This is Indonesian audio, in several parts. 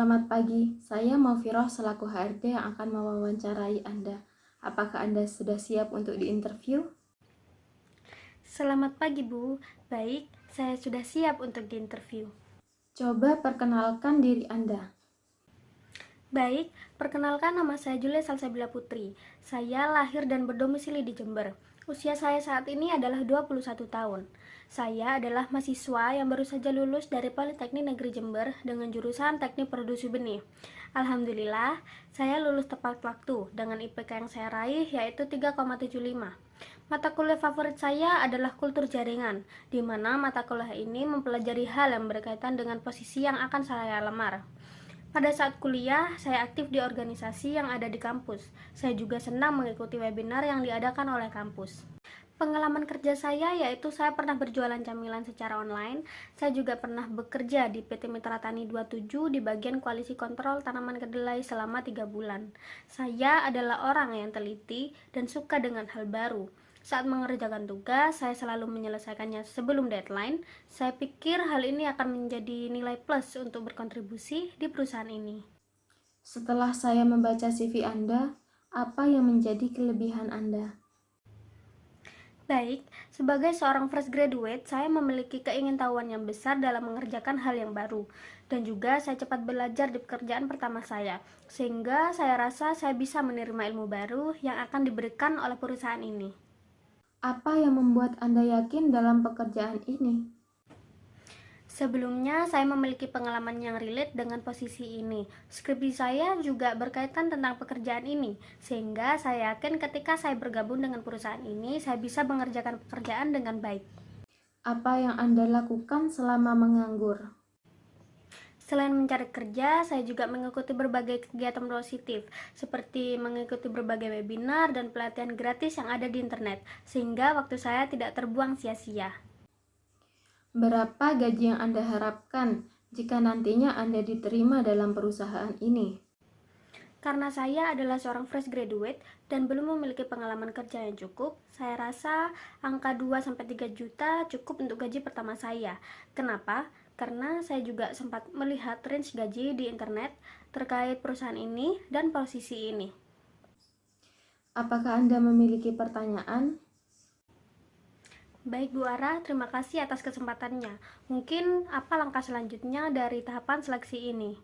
Selamat pagi, saya Maufiroh selaku HRD yang akan mewawancarai Anda. Apakah Anda sudah siap untuk diinterview? Selamat pagi, Bu. Baik, saya sudah siap untuk diinterview. Coba perkenalkan diri Anda. Baik, perkenalkan nama saya Julia Salsabila Putri. Saya lahir dan berdomisili di Jember. Usia saya saat ini adalah 21 tahun. Saya adalah mahasiswa yang baru saja lulus dari Politeknik Negeri Jember dengan jurusan Teknik Produksi Benih. Alhamdulillah, saya lulus tepat waktu dengan IPK yang saya raih yaitu 3,75. Mata kuliah favorit saya adalah kultur jaringan, di mana mata kuliah ini mempelajari hal yang berkaitan dengan posisi yang akan saya lamar. Pada saat kuliah, saya aktif di organisasi yang ada di kampus. Saya juga senang mengikuti webinar yang diadakan oleh kampus. Pengalaman kerja saya yaitu saya pernah berjualan camilan secara online. Saya juga pernah bekerja di PT Mitra Tani 27 di bagian koalisi kontrol tanaman kedelai selama 3 bulan. Saya adalah orang yang teliti dan suka dengan hal baru. Saat mengerjakan tugas, saya selalu menyelesaikannya sebelum deadline. Saya pikir hal ini akan menjadi nilai plus untuk berkontribusi di perusahaan ini. Setelah saya membaca CV Anda, apa yang menjadi kelebihan Anda? Baik, sebagai seorang fresh graduate, saya memiliki keingintahuan yang besar dalam mengerjakan hal yang baru. Dan juga saya cepat belajar di pekerjaan pertama saya, sehingga saya rasa saya bisa menerima ilmu baru yang akan diberikan oleh perusahaan ini. Apa yang membuat Anda yakin dalam pekerjaan ini? Sebelumnya, saya memiliki pengalaman yang relate dengan posisi ini. Skripsi saya juga berkaitan tentang pekerjaan ini, sehingga saya yakin ketika saya bergabung dengan perusahaan ini, saya bisa mengerjakan pekerjaan dengan baik. Apa yang Anda lakukan selama menganggur? Selain mencari kerja, saya juga mengikuti berbagai kegiatan positif, seperti mengikuti berbagai webinar dan pelatihan gratis yang ada di internet, sehingga waktu saya tidak terbuang sia-sia. Berapa gaji yang Anda harapkan jika nantinya Anda diterima dalam perusahaan ini? Karena saya adalah seorang fresh graduate dan belum memiliki pengalaman kerja yang cukup, saya rasa angka 2-3 juta cukup untuk gaji pertama saya. Kenapa? Karena saya juga sempat melihat range gaji di internet terkait perusahaan ini dan posisi ini. Apakah Anda memiliki pertanyaan? Baik Bu Ara, terima kasih atas kesempatannya. Mungkin apa langkah selanjutnya dari tahapan seleksi ini?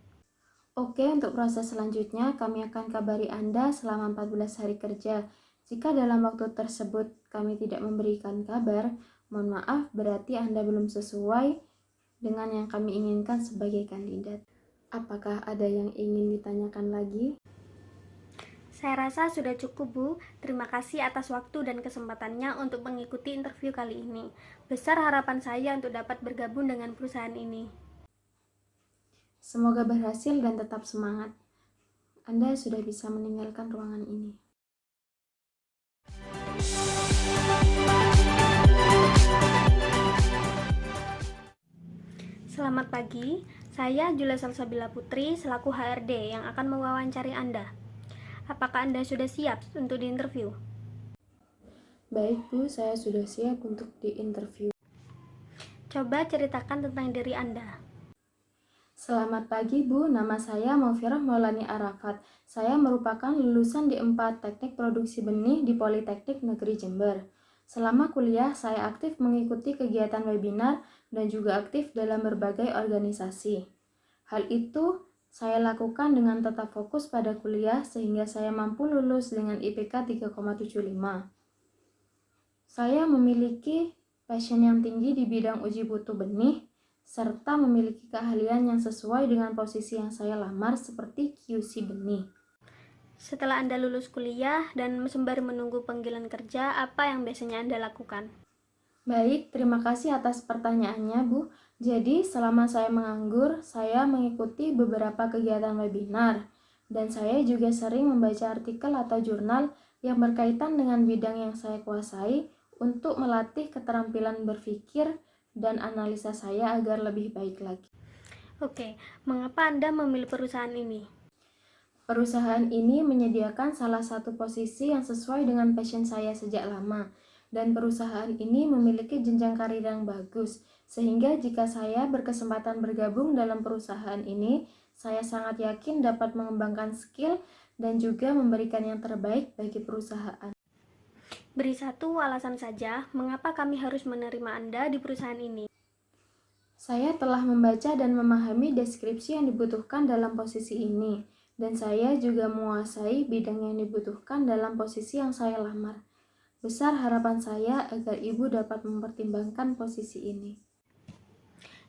Oke, untuk proses selanjutnya kami akan kabari Anda selama 14 hari kerja. Jika dalam waktu tersebut kami tidak memberikan kabar, mohon maaf berarti Anda belum sesuai dengan yang kami inginkan sebagai kandidat. Apakah ada yang ingin ditanyakan lagi? Saya rasa sudah cukup Bu. Terima kasih atas waktu dan kesempatannya untuk mengikuti interview kali ini. Besar harapan saya untuk dapat bergabung dengan perusahaan ini. Semoga berhasil dan tetap semangat. Anda sudah bisa meninggalkan ruangan ini. Selamat pagi, saya Julia Salsabila Putri selaku HRD yang akan mewawancari Anda. Apakah Anda sudah siap untuk diinterview? Baik Bu, saya sudah siap untuk diinterview. Coba ceritakan tentang diri Anda. Selamat pagi Bu, nama saya Maufiroh Maulani Arafat. Saya merupakan lulusan D4 Teknik Produksi Benih di Politeknik Negeri Jember. Selama kuliah, saya aktif mengikuti kegiatan webinar dan juga aktif dalam berbagai organisasi. Hal itu saya lakukan dengan tetap fokus pada kuliah sehingga saya mampu lulus dengan IPK 3,75. Saya memiliki passion yang tinggi di bidang uji putu benih, serta memiliki keahlian yang sesuai dengan posisi yang saya lamar seperti QC benih. Setelah Anda lulus kuliah dan sembari menunggu panggilan kerja, apa yang biasanya Anda lakukan? Baik, terima kasih atas pertanyaannya Bu. Jadi selama saya menganggur, saya mengikuti beberapa kegiatan webinar, dan saya juga sering membaca artikel atau jurnal yang berkaitan dengan bidang yang saya kuasai untuk melatih keterampilan berpikir dan analisa saya agar lebih baik lagi. Oke, mengapa Anda memilih perusahaan ini? Perusahaan ini menyediakan salah satu posisi yang sesuai dengan passion saya sejak lama, dan perusahaan ini memiliki jenjang karir yang bagus, sehingga jika saya berkesempatan bergabung dalam perusahaan ini, Saya sangat yakin dapat mengembangkan skill dan juga memberikan yang terbaik bagi perusahaan. Beri satu alasan saja mengapa kami harus menerima Anda di perusahaan ini. Saya telah membaca dan memahami deskripsi yang dibutuhkan dalam posisi ini, dan saya juga menguasai bidang yang dibutuhkan dalam posisi yang saya lamar. Besar harapan saya agar Ibu dapat mempertimbangkan posisi ini.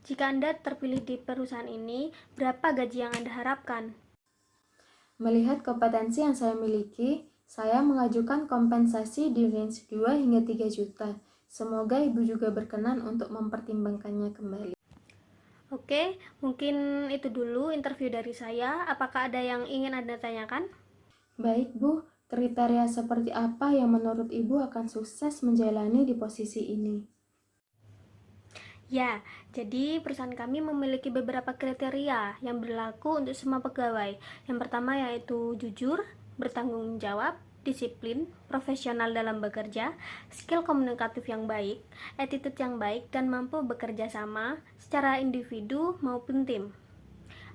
Jika Anda terpilih di perusahaan ini, berapa gaji yang Anda harapkan? Melihat kompetensi yang saya miliki, saya mengajukan kompensasi di range 2 hingga 3 juta. Semoga Ibu juga berkenan untuk mempertimbangkannya kembali. Oke, mungkin itu dulu interview dari saya. Apakah ada yang ingin Anda tanyakan? Baik Bu, kriteria seperti apa yang menurut Ibu akan sukses menjalani di posisi ini? Ya, jadi perusahaan kami memiliki beberapa kriteria yang berlaku untuk semua pegawai. Yang pertama yaitu jujur, bertanggung jawab, disiplin, profesional dalam bekerja, skill komunikatif yang baik, attitude yang baik, dan mampu bekerja sama secara individu maupun tim.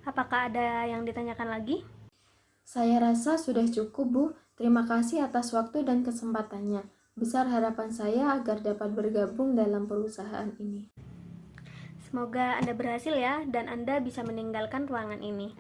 Apakah ada yang ditanyakan lagi? Saya rasa sudah cukup Bu, terima kasih atas waktu dan kesempatannya. Besar harapan saya agar dapat bergabung dalam perusahaan ini. Semoga Anda berhasil ya, dan Anda bisa meninggalkan ruangan ini.